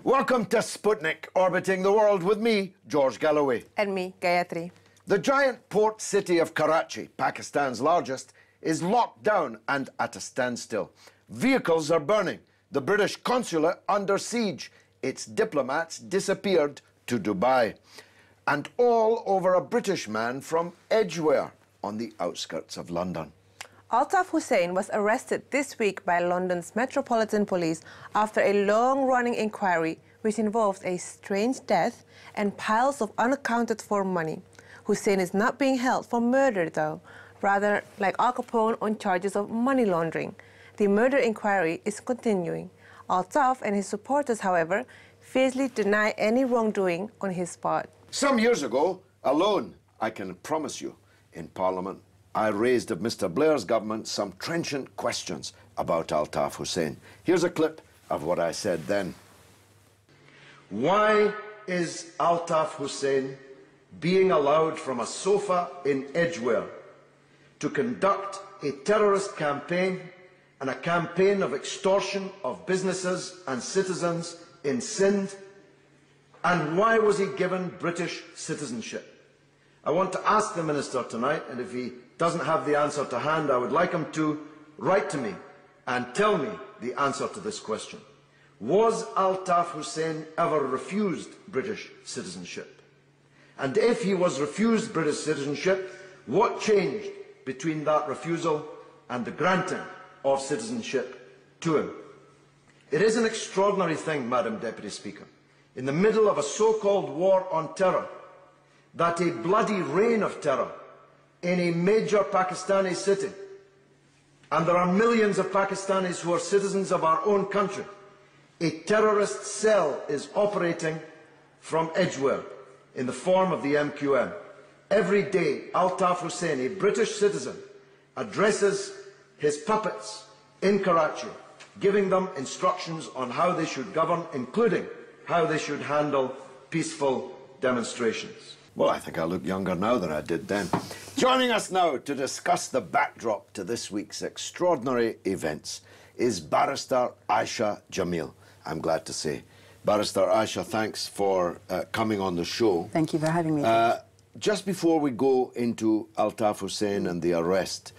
Welcome to Sputnik, orbiting the world with me, George Galloway. And me, Gayatri. The giant port city of Karachi, Pakistan's largest, is locked down and at a standstill. Vehicles are burning. The British consulate under siege. Its diplomats disappeared to Dubai. And all over a British man from Edgware on the outskirts of London. Altaf Hussain was arrested this week by London's Metropolitan Police after a long-running inquiry which involves a strange death and piles of unaccounted-for money. Hussain is not being held for murder, though, rather like Al Capone on charges of money laundering. The murder inquiry is continuing. Altaf and his supporters, however, fiercely deny any wrongdoing on his part. Some years ago, alone, I can promise you, in Parliament, I raised of Mr. Blair's government some trenchant questions about Altaf Hussain. Here's a clip of what I said then. Why is Altaf Hussain being allowed from a sofa in Edgware to conduct a terrorist campaign and a campaign of extortion of businesses and citizens in Sindh? And why was he given British citizenship? I want to ask the Minister tonight, and if he doesn't have the answer to hand, I would like him to write to me and tell me the answer to this question. Was Altaf Hussain ever refused British citizenship? And if he was refused British citizenship, what changed between that refusal and the granting of citizenship to him? It is an extraordinary thing, Madam Deputy Speaker, in the middle of a so-called war on terror, that a bloody reign of terror in a major Pakistani city, and there are millions of Pakistanis who are citizens of our own country, a terrorist cell is operating from Edgware in the form of the MQM. Every day, Altaf Hussain, a British citizen, addresses his puppets in Karachi, giving them instructions on how they should govern, including how they should handle peaceful demonstrations. Well, I think I look younger now than I did then. Joining us now to discuss the backdrop to this week's extraordinary events is Barrister Aisha Jamil, I'm glad to say. Barrister Aisha, thanks for coming on the show. Thank you for having me. Just before we go into Altaf Hussain and the arrest,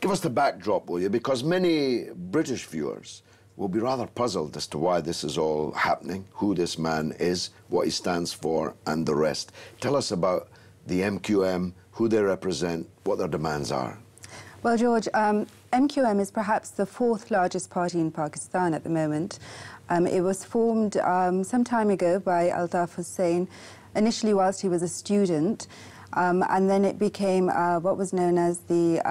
give us the backdrop, will you? Because many British viewers will be rather puzzled as to why this is all happening, who this man is, what he stands for, and the rest. Tell us about the MQM, who they represent, what their demands are. Well, George, MQM is perhaps the fourth largest party in Pakistan at the moment. It was formed some time ago by Altaf Hussain, initially whilst he was a student, and then it became what was known as the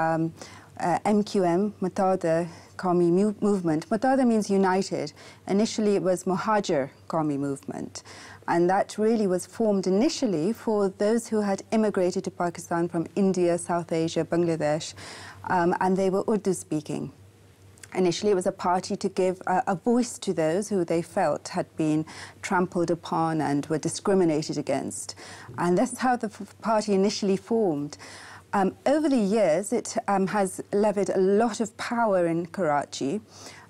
MQM, Mutada Qawmi Movement. Mutada means united. Initially it was Muhajir Qawmi Movement. And that really was formed initially for those who had immigrated to Pakistan from India, South Asia, Bangladesh, and they were Urdu speaking. Initially it was a party to give a voice to those who they felt had been trampled upon and were discriminated against. And that's how the party initially formed. Over the years, it has levied a lot of power in Karachi.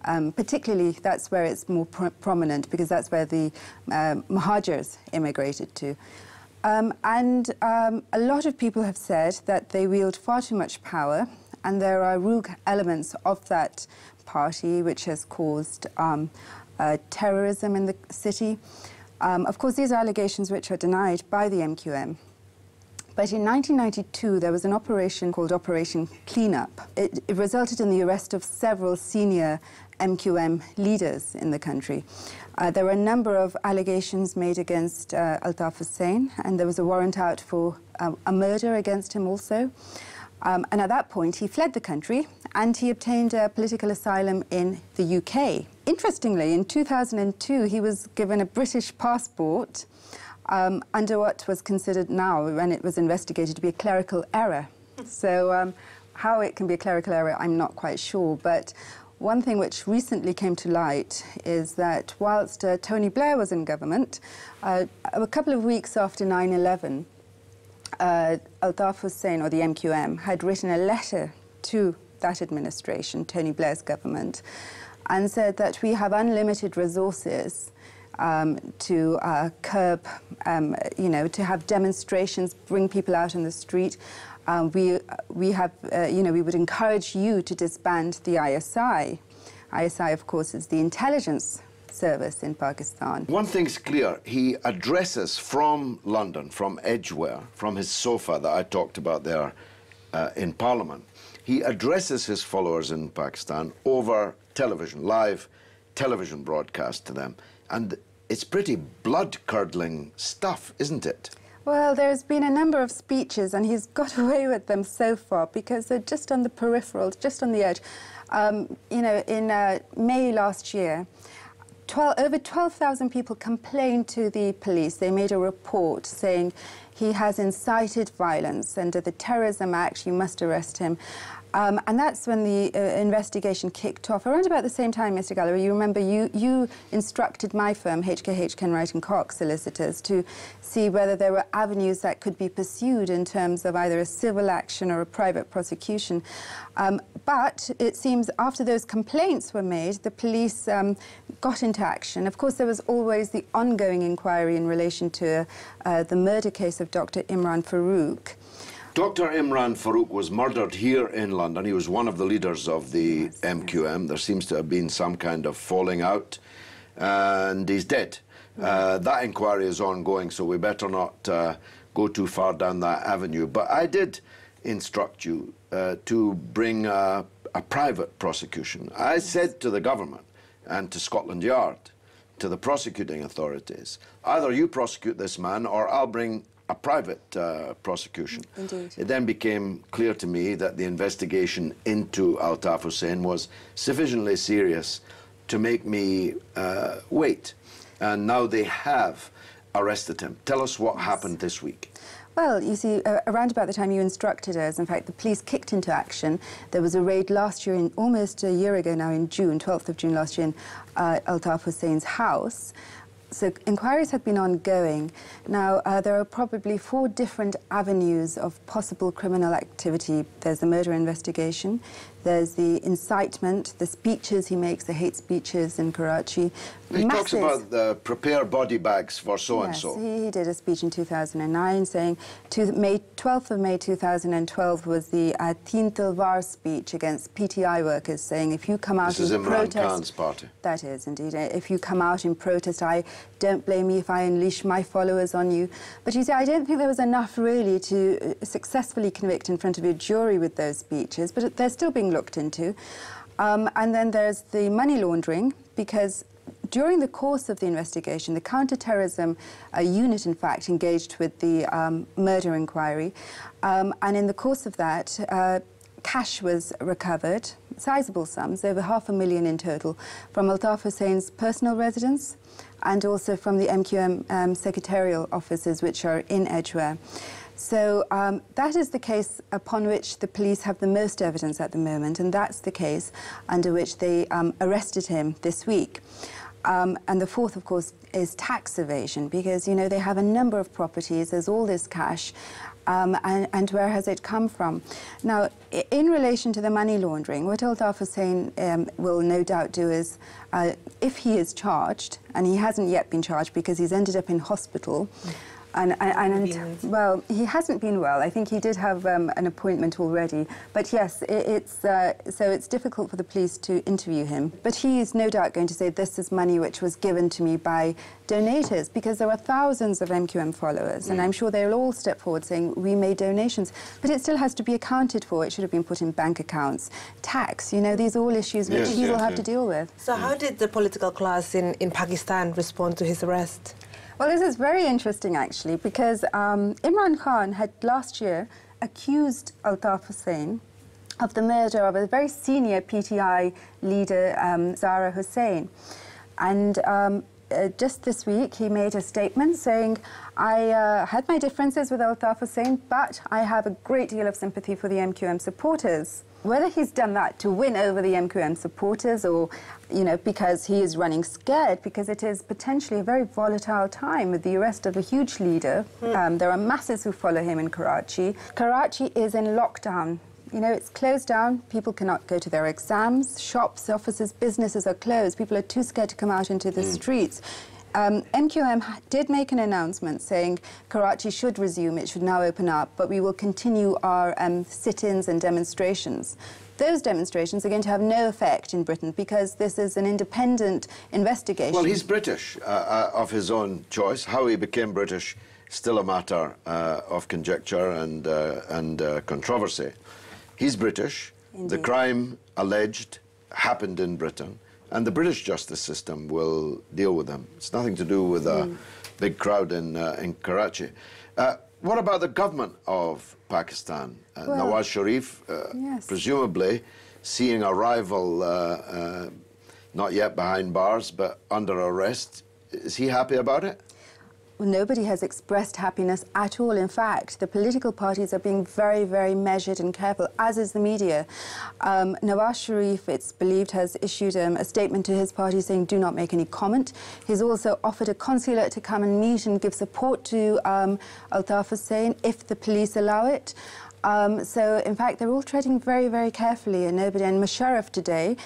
Particularly, that's where it's more prominent, because that's where the Muhajirs immigrated to. A lot of people have said that they wield far too much power, and there are rogue elements of that party which has caused terrorism in the city. Of course, these are allegations which are denied by the MQM. But in 1992, there was an operation called Operation Cleanup. It resulted in the arrest of several senior MQM leaders in the country. There were a number of allegations made against Altaf Hussain, and there was a warrant out for a murder against him also. And at that point, he fled the country, and he obtained political asylum in the UK. Interestingly, in 2002, he was given a British passport under what was considered now, when it was investigated, to be a clerical error. So how it can be a clerical error, I'm not quite sure. But one thing which recently came to light is that whilst Tony Blair was in government, a couple of weeks after 9/11, Altaf Hussain, or the MQM, had written a letter to that administration, Tony Blair's government, and said that we have unlimited resources to curb, you know, to have demonstrations, bring people out on the street. We would encourage you to disband the ISI. ISI, of course, is the intelligence service in Pakistan. One thing's clear, he addresses from London, from Edgware, from his sofa that I talked about there in Parliament, he addresses his followers in Pakistan over television, live television broadcast to them. And it's pretty blood-curdling stuff, isn't it? Well, there's been a number of speeches, and he's got away with them so far because they're just on the peripheral, just on the edge. You know, in May last year, over 12,000 people complained to the police. They made a report saying he has incited violence. Under the Terrorism Act, you must arrest him. And that's when the investigation kicked off. Around about the same time, Mr. Galloway, you remember you instructed my firm, HKH Kenwright & Cox Solicitors, to see whether there were avenues that could be pursued in terms of either a civil action or a private prosecution. But it seems after those complaints were made, the police got into action. Of course, there was always the ongoing inquiry in relation to the murder case of Dr. Imran Farooq. Dr. Imran Farooq was murdered here in London. He was one of the leaders of the MQM. There seems to have been some kind of falling out, and he's dead. That inquiry is ongoing, so we better not go too far down that avenue. But I did instruct you to bring a private prosecution. I said to the government and to Scotland Yard, to the prosecuting authorities, either you prosecute this man or I'll bring a private prosecution. Indeed. It then became clear to me that the investigation into Altaf Hussain was sufficiently serious to make me wait. And now they have arrested him. Tell us what happened this week. Well, you see, around about the time you instructed us, in fact, the police kicked into action. There was a raid last year, almost a year ago now, in June, 12th of June last year, in Altaf Hussain's house. So inquiries have been ongoing. Now, there are probably 4 different avenues of possible criminal activity. There's the murder investigation, there's the incitement, the speeches he makes, the hate speeches in Karachi. He talks about the prepare body bags for so-and-so. Yes, he did a speech in 2009 saying, 12th of May 2012 was the Teen Tilwar speech against PTI workers, saying if you come out in protest... This is Imran Khan's party. That is, indeed. If you come out in protest, don't blame me if I unleash my followers on you. But you see, I don't think there was enough really to successfully convict in front of a jury with those speeches, but they're still being looked into. And then there's the money laundering, because during the course of the investigation, the counter-terrorism unit, in fact, engaged with the murder inquiry. And in the course of that, cash was recovered, sizable sums, over $500,000 in total, from Altaf Hussain's personal residence and also from the MQM secretarial offices, which are in Edgware. So that is the case upon which the police have the most evidence at the moment, and that's the case under which they arrested him this week. And the fourth, of course, is tax evasion, because, you know, they have a number of properties, there's all this cash, and where has it come from? Now, in relation to the money laundering, what Altaf Hussain will no doubt do is, if he is charged, and he hasn't yet been charged because he's ended up in hospital, well, he hasn't been well. I think he did have an appointment already. But yes, so it's difficult for the police to interview him. But he is no doubt going to say, this is money which was given to me by donators, because there are thousands of MQM followers, and I'm sure they'll all step forward saying, we made donations. But it still has to be accounted for. It should have been put in bank accounts. Tax, you know, these are all issues which he will have to deal with. So how did the political class in Pakistan respond to his arrest? Well, this is very interesting, actually, because Imran Khan had last year accused Altaf Hussain of the murder of a very senior PTI leader, Zahra Hussain. And just this week, he made a statement saying, I had my differences with Altaf Hussain, but I have a great deal of sympathy for the MQM supporters. Whether he's done that to win over the MQM supporters or, you know, because he is running scared, because it is potentially a very volatile time with the arrest of a huge leader. There are masses who follow him in Karachi. Karachi is in lockdown. You know, it's closed down. People cannot go to their exams. Shops, offices, businesses are closed. People are too scared to come out into the streets. MQM did make an announcement saying Karachi should resume, it should now open up, but we will continue our sit-ins and demonstrations. Those demonstrations are going to have no effect in Britain because this is an independent investigation. Well, he's British of his own choice. How he became British is still a matter of conjecture and controversy. He's British. Indeed. The crime alleged happened in Britain, and the British justice system will deal with them. It's nothing to do with a big crowd in Karachi. What about the government of Pakistan? Nawaz Sharif, yes. presumably seeing a rival not yet behind bars, but under arrest. Is he happy about it? Well, nobody has expressed happiness at all. In fact, the political parties are being very, very measured and careful, as is the media. Nawaz Sharif, it's believed, has issued a statement to his party saying do not make any comment. He's also offered a consulate to come and meet and give support to Altaf Hussain if the police allow it. So, in fact, they're all treading very, very carefully, and nobody. And Musharraf today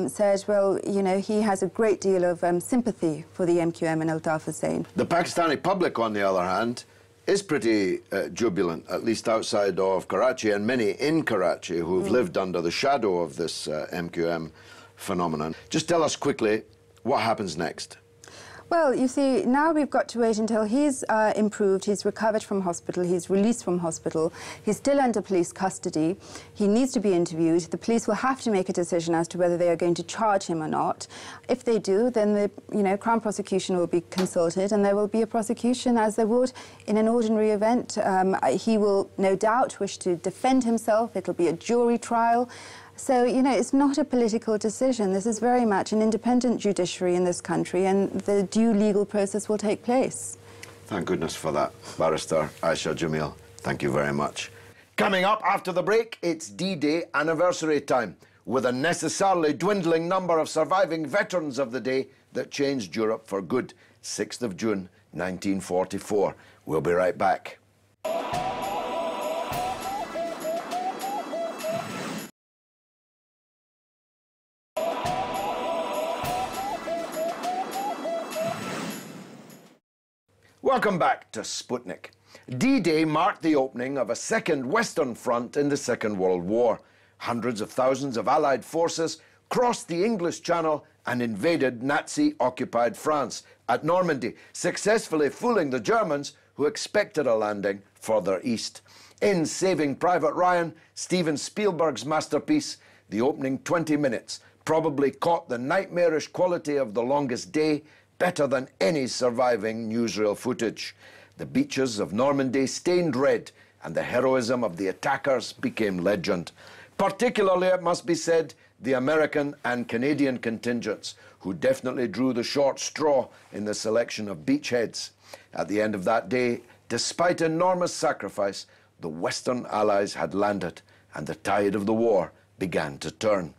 said, well, you know, he has a great deal of sympathy for the MQM and Altaf Hussain. The Pakistani public, on the other hand, is pretty jubilant, at least outside of Karachi, and many in Karachi who've lived under the shadow of this MQM phenomenon. Just tell us quickly what happens next. Well, you see, now we've got to wait until he's improved, he's recovered from hospital, he's released from hospital, he's still under police custody, he needs to be interviewed. The police will have to make a decision as to whether they are going to charge him or not. If they do, then the Crown prosecution will be consulted, and there will be a prosecution as there would in an ordinary event. He will no doubt wish to defend himself. It'll be a jury trial. So, you know, it's not a political decision. This is very much an independent judiciary in this country, and the due legal process will take place. Thank goodness for that, Barrister Aisha Jamil. Thank you very much. Coming up after the break, it's D-Day anniversary time, with a necessarily dwindling number of surviving veterans of the day that changed Europe for good. 6th of June, 1944. We'll be right back. Welcome back to Sputnik. D-Day marked the opening of a second Western front in the Second World War. Hundreds of thousands of Allied forces crossed the English Channel and invaded Nazi-occupied France at Normandy, successfully fooling the Germans who expected a landing further east. In Saving Private Ryan, Steven Spielberg's masterpiece, the opening 20 minutes probably caught the nightmarish quality of The Longest Day better than any surviving newsreel footage. The beaches of Normandy stained red, and the heroism of the attackers became legend. Particularly, it must be said, the American and Canadian contingents, who definitely drew the short straw in the selection of beachheads. At the end of that day, despite enormous sacrifice, the Western Allies had landed, and the tide of the war began to turn.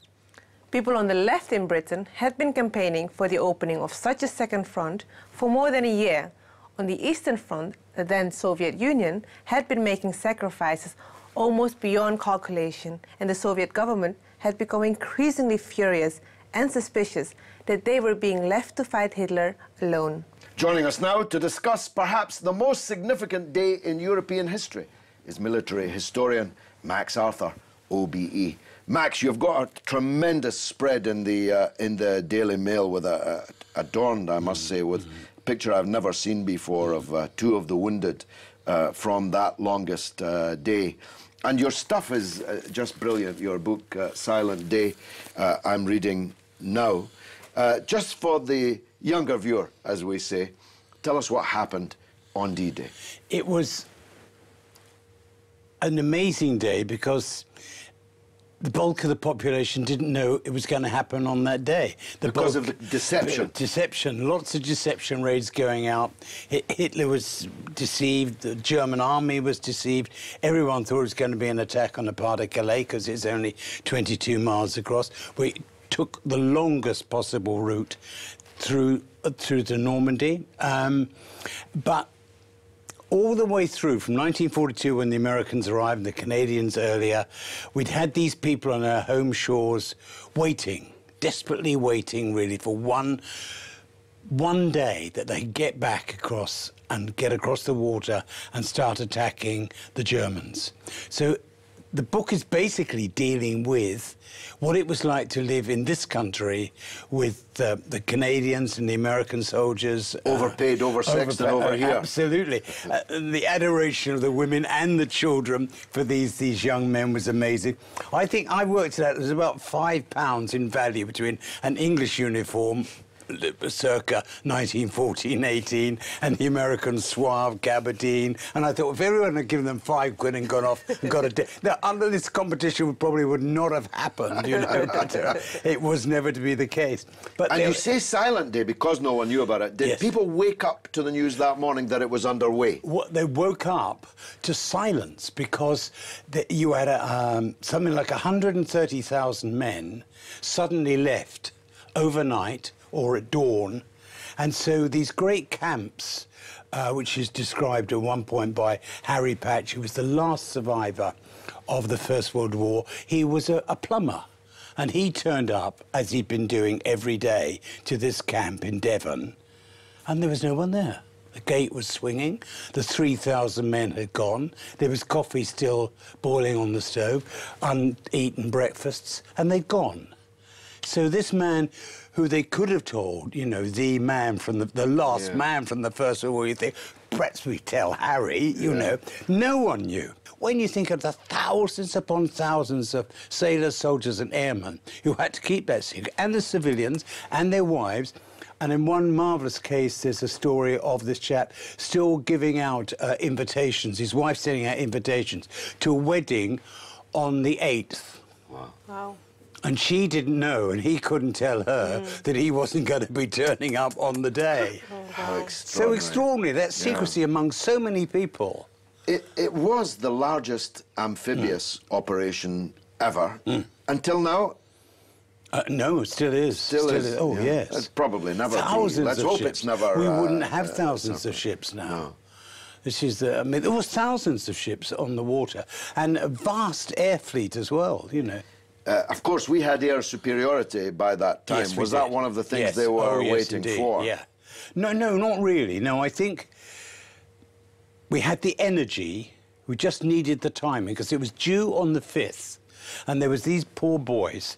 People on the left in Britain had been campaigning for the opening of such a second front for more than a year. On the Eastern Front, the then Soviet Union had been making sacrifices almost beyond calculation, and the Soviet government had become increasingly furious and suspicious that they were being left to fight Hitler alone. Joining us now to discuss perhaps the most significant day in European history is military historian Max Arthur, OBE. Max, you've got a tremendous spread in the Daily Mail, with adorned, I must say, with a picture I've never seen before of two of the wounded from that longest day. And your stuff is just brilliant. Your book, Silent Day, I'm reading now. Just for the younger viewer, as we say, tell us what happened on D-Day. It was an amazing day because the bulk of the population didn't know it was going to happen on that day. Because of the deception. Deception. Lots of deception raids going out. Hitler was deceived. The German army was deceived. Everyone thought it was going to be an attack on the part of Calais because it's only 22 miles across. We took the longest possible route through to Normandy. But all the way through, from 1942, when the Americans arrived and the Canadians earlier, we'd had these people on our home shores waiting, desperately waiting, really, for one one day that they get back across and get across the water and start attacking the Germans. So the book is basically dealing with what it was like to live in this country with the Canadians and the American soldiers. Overpaid, oversexed, and over here. Absolutely. The adoration of the women and the children for these young men was amazing. I think I worked it out, it was about £5 in value between an English uniform, circa 1914-18, and the American suave gabardine. And I thought if everyone had given them £5 and gone off and got a now, under this competition probably would not have happened, you know, but it was never to be the case. But and you say silent day because no one knew about it. Did people wake up to the news that morning that it was underway? They woke up to silence because you had something like 130,000 men suddenly left overnight or at dawn, and so these great camps, which is described at one point by Harry Patch, who was the last survivor of the First World War. He was a plumber, and he turned up, as he'd been doing every day, to this camp in Devon, and there was no one there. The gate was swinging, the 3,000 men had gone, there was coffee still boiling on the stove, uneaten breakfasts, and they'd gone. So this man, who they could have told, you know, the man from the last man from the First World War, you think, perhaps we tell Harry, you know. No one knew. When you think of the thousands upon thousands of sailors, soldiers and airmen who had to keep that secret, and the civilians and their wives, and in one marvellous case, there's a story of this chap still giving out invitations, his wife sending out invitations to a wedding on the 8th. Wow. Wow. And she didn't know, and he couldn't tell her that he wasn't going to be turning up on the day. How extraordinary. So extraordinary, that secrecy among so many people. It was the largest amphibious operation ever. Until now? No, it still is. Still is. Oh, yeah. yes. It's probably never. Thousands Let's of hope ships. it's never. We wouldn't have thousands of ships now. No. This is I mean, there was thousands of ships on the water, and a vast air fleet as well, you know. Of course, we had air superiority by that time. Yes, was did. that one of the things Yes. they were yes, waiting indeed. for? Yeah. No, not really. No, I think we had the energy. We just needed the timing because it was due on the 5th, and there was these poor boys,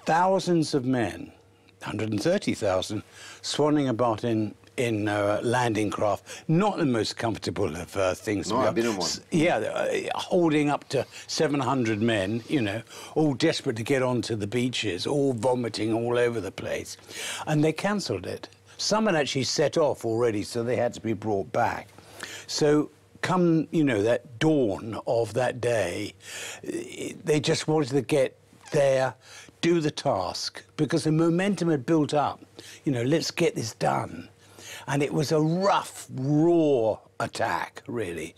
thousands of men, 130,000, swanning about in landing craft, not the most comfortable of things. No, I've been in one. Yeah, holding up to 700 men, you know, all desperate to get onto the beaches, all vomiting all over the place. And they cancelled it. Some had actually set off already, so they had to be brought back. So come, you know, that dawn of that day, they just wanted to get there, do the task, because the momentum had built up. You know, let's get this done. And it was a rough, raw attack, really.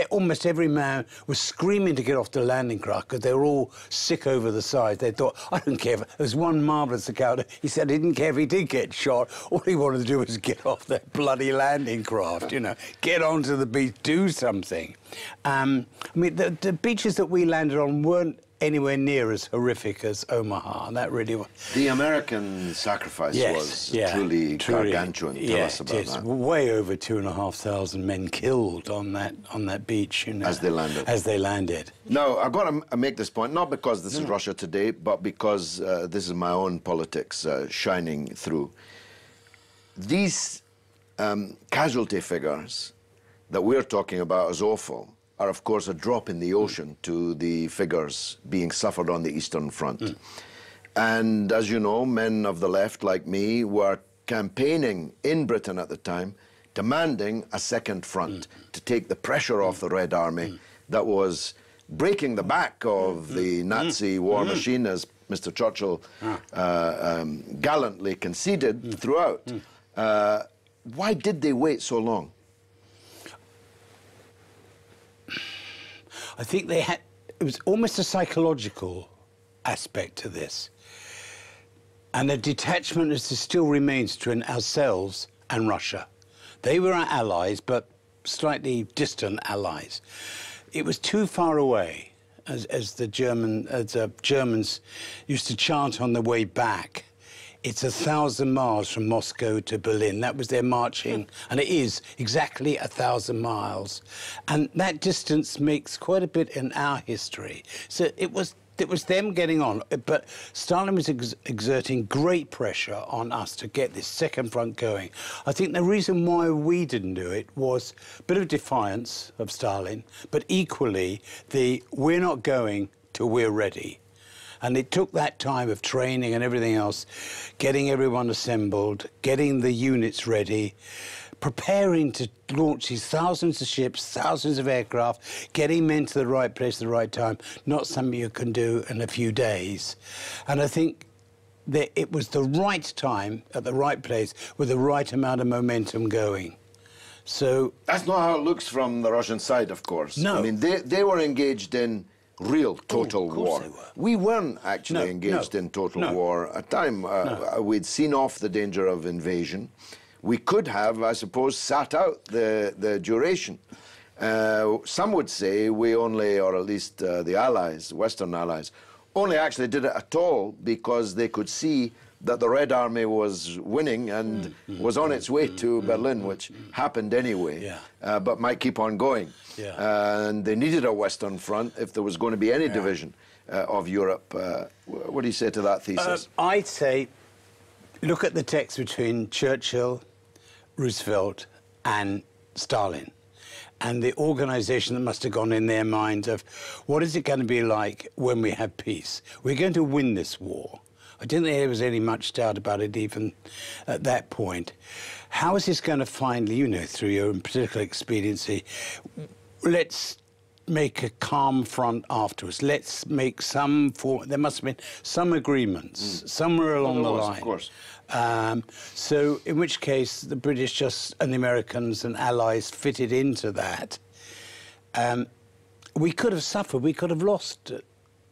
Almost every man was screaming to get off the landing craft because they were all sick over the side. They thought, I don't care. There was one marvellous account. He said he didn't care if he did get shot. All he wanted to do was get off that bloody landing craft, you know, get onto the beach, do something. I mean, the beaches that we landed on weren't anywhere near as horrific as Omaha. That really was. The American sacrifice was truly gargantuan. Tell us about that. Way over 2,500 men killed on that beach, you know, as they landed. As they landed. Now, I've got to make this point, not because this is Russia Today, but because this is my own politics shining through. These casualty figures that we're talking about as awful are, of course, a drop in the ocean to the figures being suffered on the Eastern Front. And as you know, men of the left, like me, were campaigning in Britain at the time, demanding a second front to take the pressure off the Red Army that was breaking the back of the Nazi war machine, as Mr. Churchill gallantly conceded throughout. Why did they wait so long? I think they had, it was almost a psychological aspect to this. And a detachment as there still remains between ourselves and Russia. They were our allies, but slightly distant allies. It was too far away, as the Germans used to chant on the way back. It's 1,000 miles from Moscow to Berlin. That was their marching, and it is exactly 1,000 miles. And that distance makes quite a bit in our history. So it was them getting on, but Stalin was exerting great pressure on us to get this second front going. I think the reason why we didn't do it was a bit of defiance of Stalin, but equally we're not going till we're ready. And it took that time of training and everything else, getting everyone assembled, getting the units ready, preparing to launch these thousands of ships, thousands of aircraft, getting men to the right place at the right time, not something you can do in a few days. And I think that it was the right time at the right place with the right amount of momentum going. So that's not how it looks from the Russian side, of course. No. I mean, they were engaged in real total war. They were. We weren't actually engaged in total war. At time, we'd seen off the danger of invasion. We could have, I suppose, sat out the duration. Some would say we only, or at least the Allies, Western Allies, only actually did it at all because they could see that the Red Army was winning and was on its way to Berlin, which happened anyway, but might keep on going. And they needed a Western Front if there was going to be any division of Europe. What do you say to that thesis? I'd say, look at the text between Churchill, Roosevelt and Stalin, and the organisation that must have gone in their minds of what is it going to be like when we have peace? We're going to win this war. I didn't think there was any much doubt about it even at that point. How is this going to finally, you know, through your particular expediency, let's make a calm front afterwards. Let's make some form. There must have been some agreements somewhere along the line. Of course. So in which case the British and the Americans and Allies fitted into that. We could have suffered. We could have lost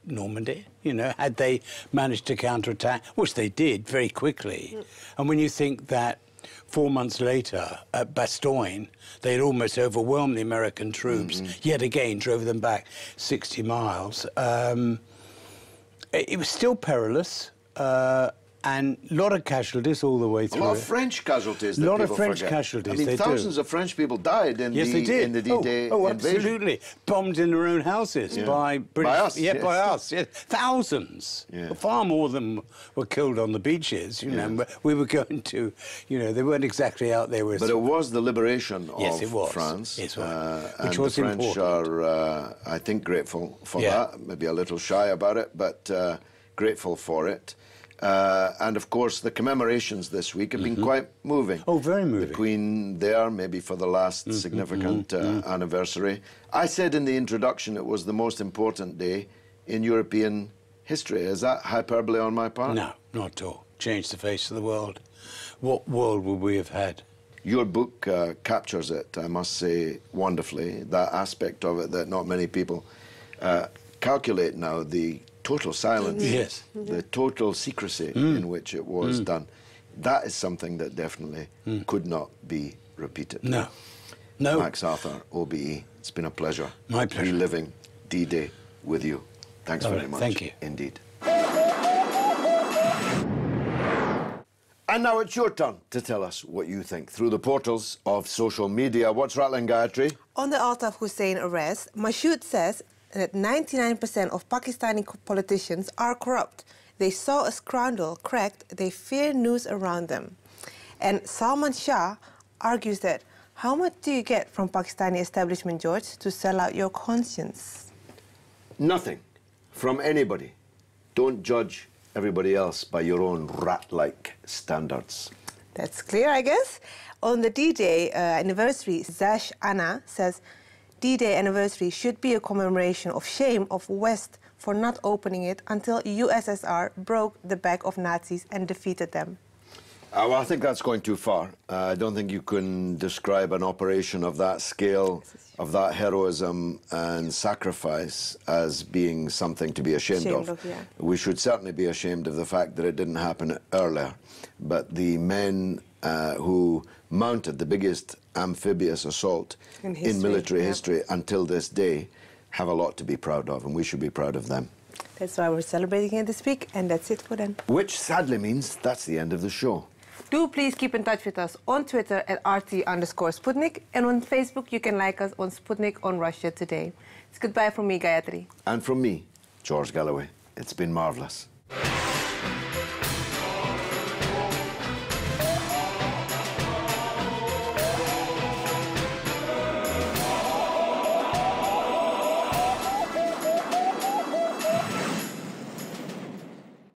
Normandy, you know, had they managed to counterattack, which they did very quickly. And when you think that 4 months later at Bastogne, they had almost overwhelmed the American troops, yet again drove them back 60 miles. It was still perilous. And a lot of casualties all the way through. A lot of French casualties. A lot of French casualties. I mean, thousands of French people died in the D-Day invasion. Absolutely. Bombed in their own houses by British. By us. By us. Yeah. Thousands. Far more than were killed on the beaches. You know, we were going to. You know, they weren't exactly out there with. But it was the liberation of France. Yes, which was the French are, I think, grateful for that. Maybe a little shy about it, but grateful for it. And of course, the commemorations this week have been quite moving. Oh, very moving. The Queen there, maybe for the last significant anniversary. I said in the introduction it was the most important day in European history. Is that hyperbole on my part? No, not at all. Changed the face of the world. What world would we have had? Your book captures it, I must say, wonderfully. That aspect of it that not many people calculate now, the total silence, the total secrecy in which it was done. That is something that definitely could not be repeated. No. Max Arthur, OBE, it's been a pleasure. My pleasure. Reliving D-Day with you. Thanks very much. Thank you. Indeed. And now it's your turn to tell us what you think through the portals of social media. What's rattling, Gayatri? On the Altaf Hussein arrest, Mashoud says that 99% of Pakistani politicians are corrupt. They saw a scandal cracked, they fear news around them. And Salman Shah argues that how much do you get from Pakistani establishment, George, to sell out your conscience? Nothing from anybody. Don't judge everybody else by your own rat-like standards. That's clear, I guess. On the D-Day anniversary, Zash Anna says, D-Day anniversary should be a commemoration of shame of West for not opening it until USSR broke the back of Nazis and defeated them. Well, I think that's going too far. I don't think you can describe an operation of that scale, of that heroism and sacrifice as being something to be ashamed of. We should certainly be ashamed of the fact that it didn't happen earlier. But the men who mounted the biggest amphibious assault in military history until this day have a lot to be proud of, and we should be proud of them. That's why we're celebrating it this week, and that's it for then. Which sadly means that's the end of the show. Do please keep in touch with us on Twitter at RT_Sputnik, and on Facebook you can like us on Sputnik on Russia Today. It's goodbye from me, Gayatri. And from me, George Galloway. It's been marvellous.